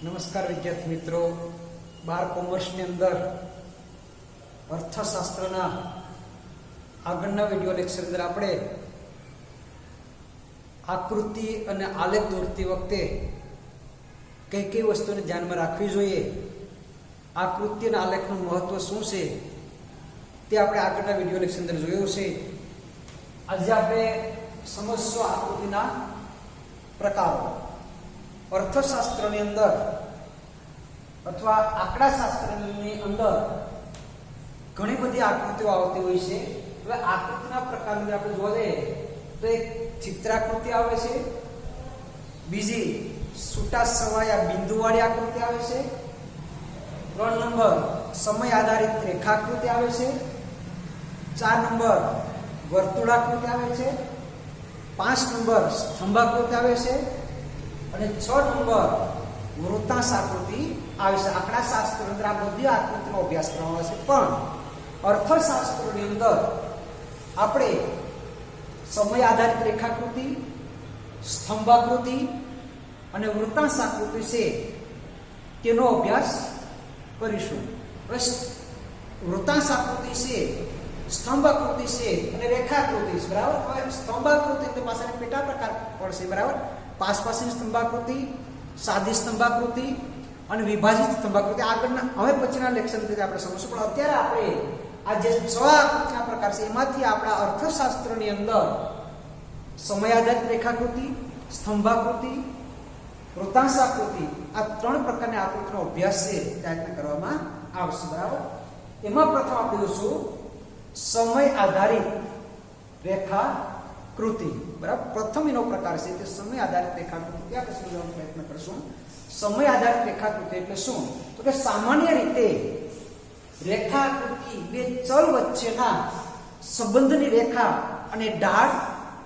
નમસ્કાર વિદ્યાર્થી મિત્રો, 12 કોમર્સની અંદર અર્થશાસ્ત્રના આગળના વિડિયો લેક્ચર અંદર આપણે આકૃતિ અને આલેખ દોરતી વખતે કઈ કઈ વસ્તુને ધ્યાનમાં રાખવી જોઈએ, આકૃતિ અને આલેખનું મહત્વ શું છે તે આપણે આગળના વિડિયો લેક્ચર અંદર જોયું છે. આજે આપણે સમજશું આકૃતિના પ્રકારો. અર્થશાસ્ત્રની અંદર અથવા આંકડાશાસ્ત્રની અંદર ઘણી બધી આકૃતિઓ આવતી હોય છે. હવે આકૃતિના પ્રકારની આપણે જોવા જઈએ તો એક ચિત્રાકૃતિ આવે છે, બીજી છૂટા છવાયા બિંદુવાળી આકૃતિ આવે છે, 3 નંબર સમય આધારિત રેખાકૃતિ આવે છે, 4 નંબર વર્તુળાકૃતિ આવે છે, 5 નંબર સ્તંભાકૃતિ આવે છે અને 6 નંબર વૃત્તાંશ આકૃતિ આવે છે. આંકડાશાસ્ત્ર અંદર આ બધી આકૃતિનો અભ્યાસ કરવામાં આવે છે, પણ અર્થશાસ્ત્રની અંદર આપણે સમય આધારિત રેખાકૃતિ, સ્તંભાકૃતિ અને વૃત્તાંશ આકૃતિ છે તેનો અભ્યાસ કરીશું. વૃત્તાંશ આકૃતિ છે, સ્તંભાકૃતિ છે અને રેખાકૃતિ છે, બરાબર. હવે સ્તંભાકૃતિ એટલે પાછળ પેટા પ્રકાર પડશે, બરાબર. પાસપાસની સ્તંભાકૃતિ, સાદી સ્તંભાકૃતિ અને વિભાજિત સ્તંભાકૃતિ આગળના હવે પછીના લેક્ચરની આપણે સમજશું. પણ અત્યારે આપણે આ જે 6 આકૃતિના પ્રકાર છે એમાંથી આપણા અર્થશાસ્ત્રની અંદર સમય આધારિત રેખાકૃતિ, સ્તંભાકૃતિ, વૃત્તાંશ આકૃતિ આ 3 પ્રકારની આકૃતિનો અભ્યાસ છે ત્યાં કરવામાં આવશે, બરાબર. એમાં પ્રથમ આપણે જોઈશું સમય આધારિત રેખાકૃતિ, બરાબર. પ્રથમ એનો પ્રકાર છે તે સમય આધારિત રેખાકૃતિ. આપણે સમજવાનો પ્રયત્ન કરીશું. સમય આધારિત રેખાકૃતિ એટલે શું? તો કે સામાન્ય રીતે રેખાકૃતિ બે ચલ વચ્ચેના સંબંધની રેખા અને ઢાળ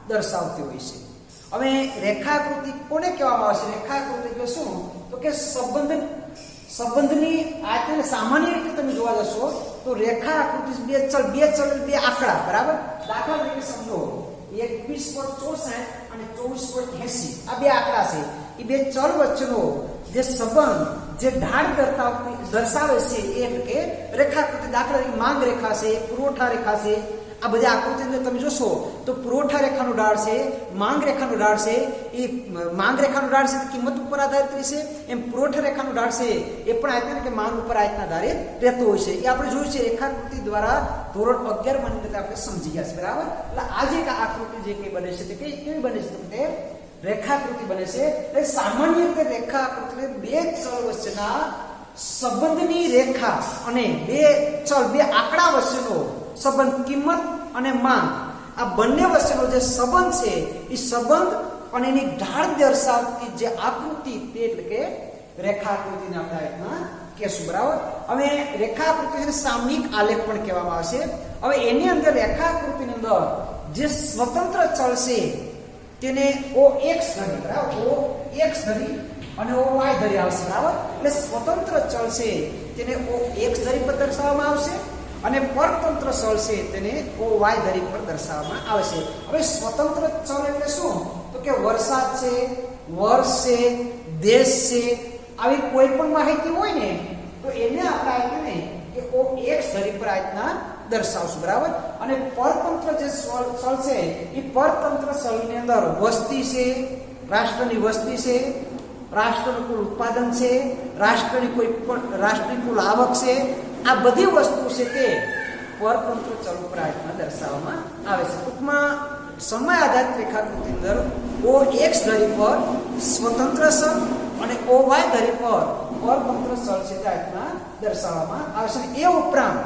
દર્શાવતી હોય છે. હવે રેખાકૃતિ કોને કહેવામાં આવે છે? રેખાકૃતિ એટલે શું? તો કે સંબંધની આકૃતિ. સામાન્ય રીતે તમે જોવા જશો તો રેખા આકૃતિ બે ચલ બે આંકડા, બરાબર. દાખલા તરીકે સમજો 21.64 અને 24.80 આ બે આંકડા છે. એ બે ચલ વચ્ચેનો જે સંબંધ જે ઢાળ દર્શાવે છે એ એટલે કે રેખાકૃતિ. દાખલા તરીકે માંગ રેખા છે, પુરવઠા રેખા છે. આ બધી આકૃતિ અંદર તમે જોશો તો પુરવઠા રેખાનું ઢાળ છે, માંગ રેખાનું ઢાળ છે. એ માંગ રેખાનું ઢાળ છે કિંમત ઉપર આધારિત રહેશે, એમ પુરવઠા રેખાનું ઢાળ છે એ પણ આયતન કે માંગ ઉપર આયતન આધારિત રહેતો હોય છે. એ આપણે જોયું છે રેખાકૃતિ દ્વારા ધોરણ 11 માં અંદર આપણે સમજી ગયા છે, બરાબર. એટલે આ જે આકૃતિ જે કઈ બને છે તે કેવી બને છે? તે રેખાકૃતિ બને છે. એટલે સામાન્ય રીતે રેખાકૃતિ બે ચલ વચ્ચેના સંબંધની રેખા અને બે આંકડા વચ્ચેનો સંબંધ, કિંમત અને માંગ, આ બંને વચ્ચેનો જે સંબંધ છે એ સંબંધ અને એની ઢાળ દર્શાવતી જે આકૃતિ તે એટલે કે રેખાકૃતિને આપણે આયતમાં કહેશું, બરાબર. હવે રેખાકૃતિને સામયિક આલેખ પણ કહેવામાં આવે છે. હવે એની અંદર રેખાકૃતિની અંદર જે સ્વતંત્ર ચલ છે તેને OX ધરી, બરાબર, OX ધરી અને OY ધરી આવશે, બરાબર. એટલે સ્વતંત્ર ચલ છે તેને OX ધરી પર દર્શાવવામાં આવશે અને પરતંત્ર ચલ છે તેને OY ધરી પર દર્શાવવામાં આવે છે. હવે સ્વતંત્ર ચલ એટલે શું? તો કે વરસાદ છે, વર્ષ છે, દેશ છે, આવી કોઈ પણ માહિતી હોય ને તો એને આપણે આયતને કે OX ધરી પર આયતના દર્શાવશું, બરાબર. અને પરતંત્ર જે ચલ છે એ પરતંત્ર ચલની અંદર વસ્તી છે, રાષ્ટ્રની વસ્તી છે, રાષ્ટ્રનું કુલ ઉત્પાદન છે, રાષ્ટ્રની કુલ આવક છે, આ બધી વસ્તુ છે તે પરતંત્ર ચલ ઉપર આયતમાં દર્શાવવામાં આવે છે. ટૂંકમાં સમય આધારિત રેખાકૃતિ અંદર OX ધરી પર સ્વતંત્ર ચલ અને OY ધરી પર પરતંત્ર ચલ છે તે આયતમાં દર્શાવવામાં આવે છે. એ ઉપરાંત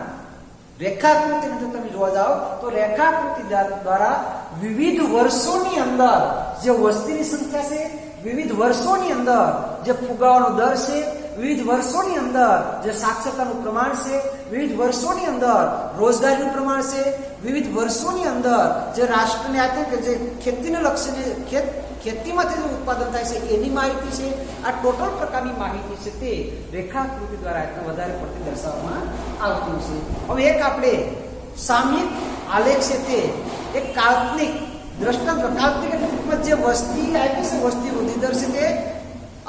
રેખાકૃતિ અંદર તમે જોવા જાઓ તો રેખાકૃતિ દ્વારા વિવિધ વર્ષોની અંદર જે વસ્તીની સંખ્યા છે, વિવિધ વર્ષોની અંદર જે ફુગાવાનો દર છે, વિવિધ વર્ષોની અંદર જે સાક્ષરતાનું પ્રમાણ છે, વિવિધ વર્ષોની અંદર રોજગારીનું પ્રમાણ છે, વિવિધ વર્ષોની અંદર જે રાષ્ટ્રને આયતન કે જે ખેતીને લક્ષીને ખેતીમાંથી જે ઉત્પાદન થાય છે એની માહિતી છે. આ ટોટલ પ્રકારની માહિતી છે તે રેખાકૃતિ દ્વારા વધારે પડતી દર્શાવવામાં આવતી છે. હવે એક આપણે સામયિક આલેખ છે તે એક કાલ્પનિક દ્રષ્ટાંત. કાલ્પનિક એટલે જે વસ્તી આપી છે, વસ્તી વૃદ્ધિ દર છે તે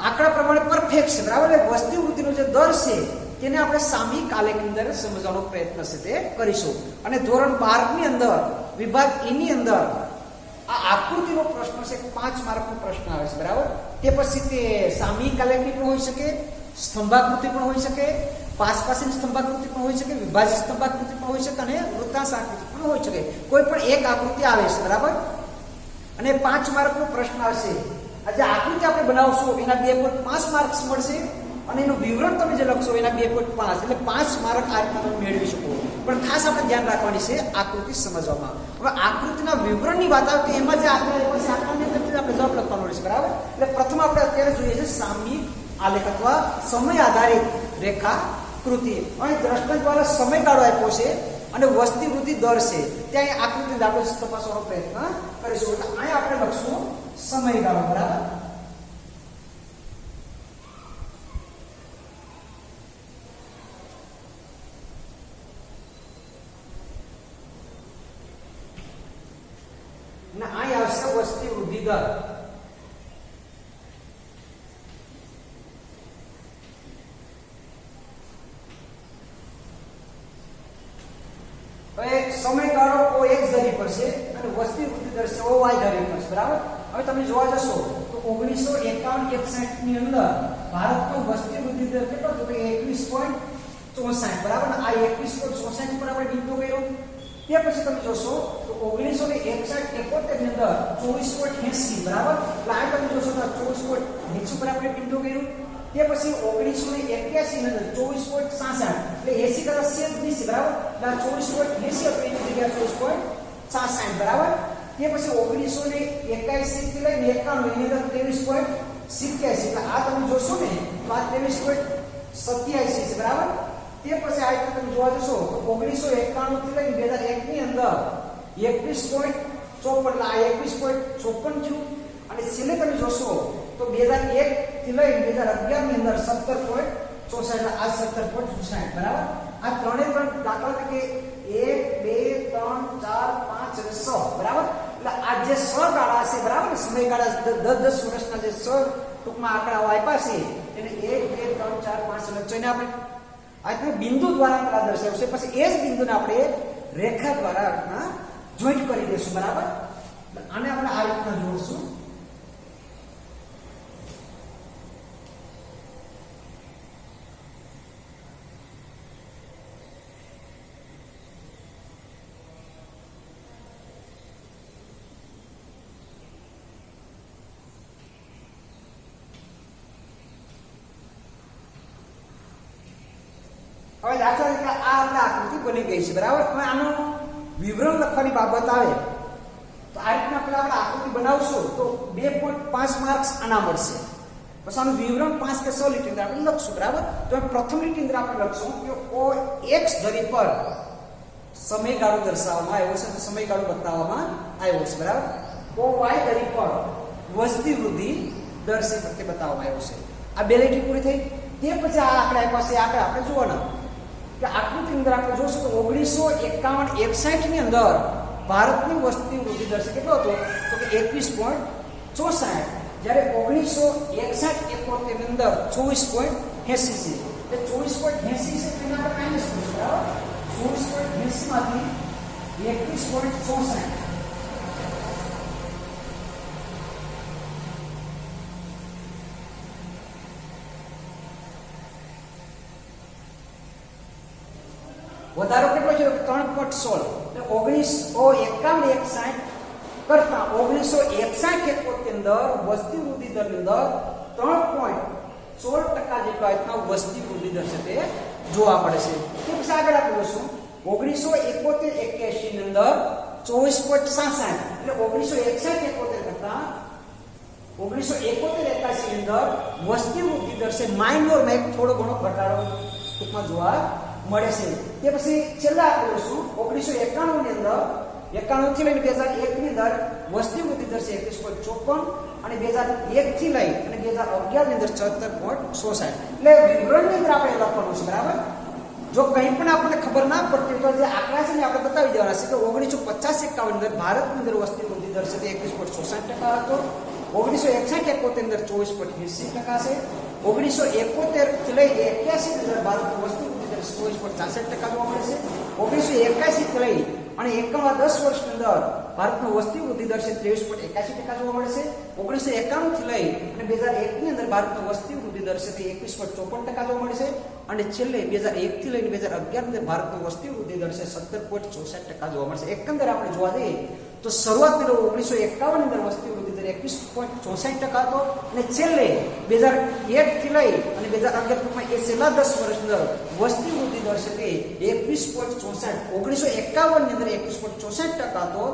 આંકડા પ્રમાણે પરફેક્ટ છે બરાબર. એટલે વસ્તી વૃદ્ધિનો જે દર છે તેને આપણે સામયિક આલેખની અંદર સમજવાનો પ્રયત્ન છે તે કરીશું. અને ધોરણ 12 ની અંદર વિભાગ E ની અંદર આ આકૃતિનો પ્રશ્ન છે, 5 માર્કનો પ્રશ્ન આવે છે બરાબર. તે પછી તે સામયિક આલેખની પણ હોઈ શકે, સ્તંભાકૃતિ પણ હોઈ શકે, પાસપાસીની સ્તંભાકૃતિ પણ હોઈ શકે, વિભાજિત સ્તંભાકૃતિ પણ હોઈ શકે અને વૃત્તાંશ આકૃતિ પણ હોઈ શકે. કોઈ પણ એક આકૃતિ આવે છે બરાબર. અને 5 માર્કનો પ્રશ્ન આવશે. આ જે આકૃતિ આપણે બનાવશું એના 2.5 માર્ક્સ મળશે અને એનું વિવરણ તમે જે લખશો એના 2.5, એટલે 5 માર્ક આ રીતના તમે મેળવી શકો. પણ ખાસ આપણે ધ્યાન રાખવાની છે આકૃતિ સમજવામાં. હવે આકૃતિના વિવરણની વાત આવે તો એમાં જે આંકડા એ પછી આંકડાની અંદરથી આપણે જવાબ લખવાનો રહેશે બરાબર. એટલે પ્રથમ આપણે અત્યારે જોઈએ છે સામયિક આલેખ અથવા સમય આધારિત રેખાકૃતિ. અહીં દ્રષ્ટાંત દ્વારા સમયગાળો આપ્યો છે અને વસ્તી વૃદ્ધિ દર છે. ત્યાં આકૃતિને આપણે તપાસવાનો પ્રયત્ન કરીશું. એટલે અહીં આપણે લખશું સમયગાળો બરાબર. અને અહીં આવશે વસ્તી વૃદ્ધિ દર. સમયગાળો OX ધરી પર છે અને વસ્તી વૃદ્ધિ દર છે OY ધરી પર છે બરાબર. હવે તમે જોવા જશો તો 1951-61 ની અંદર ભારતનો વસ્તી વૃદ્ધિ દર કેટલો હતો? 21.64 બરાબર. આ 21.64 પર આપણે બિંદુ કર્યો. તે પછી તમે જોશો તો 1961-71 ની અંદર 24.80 બરાબર. એટલે આ તમે જોશો તો 24.80 પર આપણે બિંદુ કર્યું. તે પછી 1981 ની અંદર 24.66 એટલે 80 કરતા સેજ નીચે બરાબર. એટલે 24.80 હતો એની જગ્યાએ 24.66 બરાબર. તે પછી 1981 થી લઈને 91 એની અંદર 23.87 એટલે આ તમે જોશો ને તો આ 23.87 છે બરાબર. તે પછી આ રીતે તમે જોવા જશો તો 1991 થી લઈને 2001 ની અંદર 21.54 એટલે આ 21.54 થયું. અને છેલ્લે તમે જોશો તો 2001 થી લઈને 2011 ની અંદર 17.64 એટલે આ 17.64 બરાબર. આ ત્રણે ત્રણ દાખલા તરીકે 1 2 3 4 5 અને 6 બરાબર. એટલે આ જે 6 ગાળા છે બરાબર, સમયગાળા 10 વર્ષના જે 6 ટૂંકમાં આંકડાઓ આપ્યા છે એને 1 2 3 4 5 લખીને આપણે આ બિંદુ દ્વારા પેલા દર્શાવશે. પછી એ જ બિંદુને આપણે રેખા દ્વારા જોઈન્ટ કરી દઈશું બરાબર. આને આપણે આ રીતના જોડશું. હવે દાખલા તરીકે આ આપણે આકૃતિ બની ગઈ છે બરાબર. હવે આનું વિવરણ લખવાની બાબત આવે તો આ રીતના પેલા આપણે આકૃતિ બનાવશું તો 2.5 માર્ક્સ આના મળશે. પછી આનું વિવરણ 5 કે 6 લીટી અંદર આપણે લખશું બરાબર. તો પ્રથમ લીટી અંદર આપણે લખશું કે OX ધરી પર સમયગાળો દર્શાવવામાં આવ્યો છે, સમયગાળો બતાવવામાં આવ્યો છે બરાબર. OY ધરી પર વસ્તી વૃદ્ધિ દર છે તે બતાવવામાં આવ્યો છે. આ બે લીટી પૂરી થઈ. તે પછી આ આંકડા પાસે આંકડા આપણે જોવાના કે આકૃતિ અંદર આપણે જોશું તો 1951-61 ની અંદર ભારતની વસ્તી વૃદ્ધિ દર કેટલો હતો તો કે 21.64, જ્યારે 1961-71 ની અંદર 24.80 છે. એટલે 24.80 છે તેના આપણે માઈનસ કરીશું બરાબર. 24.80 માંથી 21.64 વધારો કેટલો છે? 3.16. એટલે 1951-61 કરતા 1961-71 અંદર વસ્તી વૃદ્ધિ દરની અંદર 3.16% જેટલો આજના વસ્તી વૃદ્ધિ દર છે તે જોવા મળે છે. તે પછી આગળ આપણે જોશું 1971-81 ની અંદર 24.66 એટલે 1961-71 કરતા 1971-81 ની અંદર વસ્તી વૃદ્ધિ દર છે માઇનોરમાં થોડો ઘણો ઘટાડો ટૂંકમાં જોવા મળે છે. તે પછી છેલ્લા આપણે જોશું 1991 ની અંદર 91 થી લઈને 2001 ની અંદર વસ્તી વૃદ્ધિ દર છે 21.54 અને 2001 થી લઈ અને 2011 ની અંદર 76.66. એટલે વિવરણની અંદર આપણે લખવાનું છે બરાબર. જો કંઈ પણ આપણને ખબર ના પડતી તો જે આંકડા છે ને આપણે બતાવી દેવાના છે કે 1950-51 ની અંદર ભારતની અંદર વસ્તી વૃદ્ધિ દર છે તે 21.66% હતો. 1961-71 અંદર 24.80% છે. 1971 થી લઈ 81 ની અંદર ભારતનો વસ્તી વૃદ્ધિ દર 24.66% જોવા મળે છે. 1981 થી લઈ અને 10 વર્ષની અંદર ભારતનો વસ્તી વૃદ્ધિ દર છે 23.81% જોવા મળે છે. 1991 થી લઈ અને 2001 ની અંદર ભારતનો વસ્તી વૃદ્ધિ દર છે તે 21.54% જોવા મળે છે. અને છેલ્લે 2001 થી લઈને 2011 ની અંદર ભારતનો વસ્તી વૃદ્ધિ દર છે 17.64% જોવા મળે છે. એકંદર આપણે જોવા જઈએ તો શરૂઆતની 1951 ની અંદર વસ્તી વૃદ્ધિ દર 21.64% હતો અને છેલ્લે 2001 થી લઈ અને 2011 માં એ છેલ્લા 10 વર્ષની અંદર વસ્તી વૃદ્ધિ દર છે તે 21.64. 1951 ની અંદર 21.64% હતો.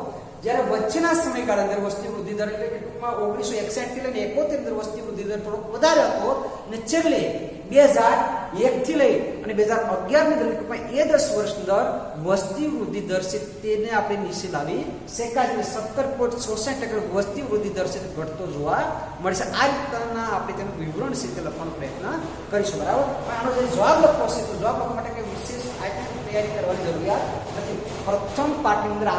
જ્યારે વચ્ચેના સમયગાળા અંદર વસ્તી વૃદ્ધિ દર એટલે કે ટૂંકમાં 1961 થી લઈને 71 અંદર વસ્તી વૃદ્ધિ દર થોડો વધારે હતો અને છેલ્લે 2001 થી લઈ અને 2011 ની ટૂંકમાં એ 10 વર્ષની અંદર વસ્તી વૃદ્ધિ દર છે તેને આપણે નીચે લાવી શકાય છે. 17.66% વસ્તી વૃદ્ધિ દર છે ઘટતો જોવા મળશે. આ રીતના આપણે તેનું વિવરણ છે તે લખવાનો પ્રયત્ન કરીશું, બરાબર. પણ આનો જે જવાબ લખવો છે તો જવાબ લખવા માટે કઈ વિશેષ આઈટમની તૈયારી કરવાની જરૂરિયાત નથી. પ્રથમ પાઠની અંદર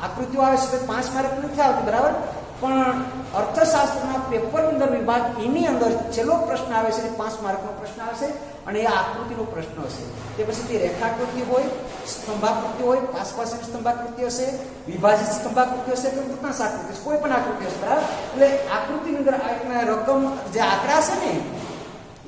આકૃતિઓ આવે છે તો 5 માર્ક નથી આવતી, બરાબર. પણ અર્થશાસ્ત્રના પેપરની અંદર વિભાગ એની અંદર છેલ્લો પ્રશ્ન આવે છે 5 માર્કનો પ્રશ્ન આવશે અને એ આકૃતિનો પ્રશ્ન હશે. તે પછી તે રેખાકૃતિ હોય, સ્તંભાકૃતિ હોય, પાસપાસની સ્તંભાકૃતિ હશે, વિભાજિત સ્તંભાકૃતિ હશે કે વૃત્તાંશ આકૃતિ હશે, કોઈ પણ આકૃતિ હશે, બરાબર. એટલે આકૃતિની અંદર રકમ જે આંકડા છે ને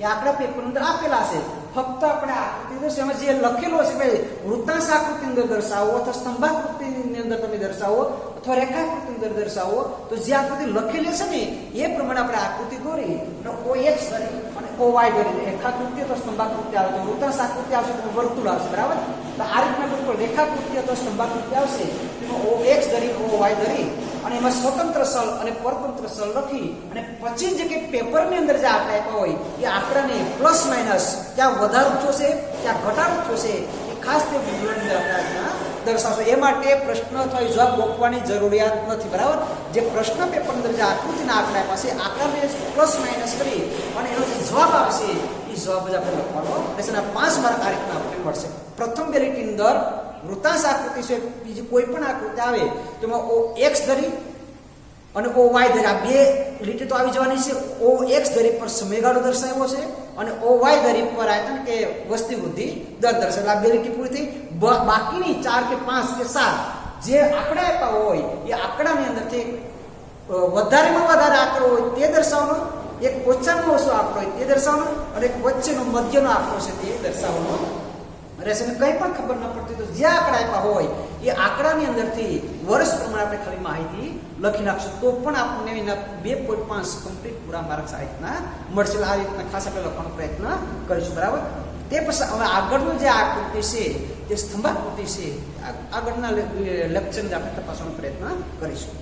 એ આંકડા પેપરની અંદર આપેલા છે. ફક્ત આપણે આકૃતિ દર્શાવો એમાં જે લખેલું હશે કે વૃત્તાંશ આકૃતિની અંદર દર્શાવો અથવા સ્તંભાકૃતિની અંદર તમે દર્શાવો અથવા રેખાકૃતિની અંદર દર્શાવો તો જે આકૃતિ લખેલી હશે ને એ પ્રમાણે આપણે આકૃતિ દોરી અને OX દોરી અને OY દોરી રેખાકૃતિ અથવા સ્તંભાકૃતિ આવે તો વૃત્તાંશ આકૃતિ આવશે તો વર્તુળ આવશે, બરાબર. તો આ રીતના કોઈ રેખાકૃતિ અથવા સ્તંભાકૃતિ આવશે તેમાં OX દરી OY દરી અને એમાં સ્વતંત્ર સ્થળ અને પરતંત્ર સ્થળ લખી અને પછી જે કે પેપરની અંદર જે આંકડા આપ્યા હોય એ આંકડાને પ્લસ માઇનસ ક્યાં વધારો થયો છે ક્યાં ઘટાડો થયો છે એ ખાસ તે વિવરણની અંદર આપણે દર્શાવશો. એ માટે પ્રશ્ન અથવા જવાબ ગોખવાની જરૂરિયાત નથી, બરાબર. જે પ્રશ્ન પેપરની અંદર જે આકૃતિના આંકડા આપ્યા છે આંકડાને પ્લસ માઇનસ કરી અને એનો જે જવાબ આવશે એ જવાબ જ આપણે લખવાનો રહેશે. 5 માર્ક આ રીતના આપણને મળશે. પ્રથમ બે લીટીની અંદર વૃત્તાંશ આકૃતિ છે, બીજી કોઈ પણ આકૃતિ આવે તો એમાં OX ધરી અને OY ધરી આ બે લીટી તો આવી જવાની છે. OX ધરી પર સમયગાળો દર્શાવ્યો છે અને OY ધરી પર આયતન કે વસ્તી વૃદ્ધિ દર દર્શાવેલા. આ બે લીટી પૂરી થઈ. બાકીની 4 કે 5 કે 7 જે આંકડા આપ્યા હોય એ આંકડાની અંદરથી વધારેમાં વધારે આંકડો હોય તે દર્શાવવાનો, એક ઓછામાં ઓછો આંકડો હોય તે દર્શાવવાનો અને એક વચ્ચેનો મધ્યનો આંકડો છે તે દર્શાવવાનો રહેશે. કંઈ પણ ખબર ન પડતી તો જે આંકડા આપ્યા હોય એ આંકડાની અંદરથી વર્ષ પ્રમાણે આપણે ખાલી માહિતી લખી નાખશું તો પણ આપણને એના 2.5 કમ્પ્લીટ પૂરા માર્ક્સ આ રીતના મળશે. આ રીતના ખાસ આપણે લખવાનો પ્રયત્ન કરીશું, બરાબર. તે પછી હવે આગળનું જે આકૃતિ છે તે સ્તંભાકૃતિ છે આગળના લેક્ચરની આપણે તપાસવાનો પ્રયત્ન કરીશું.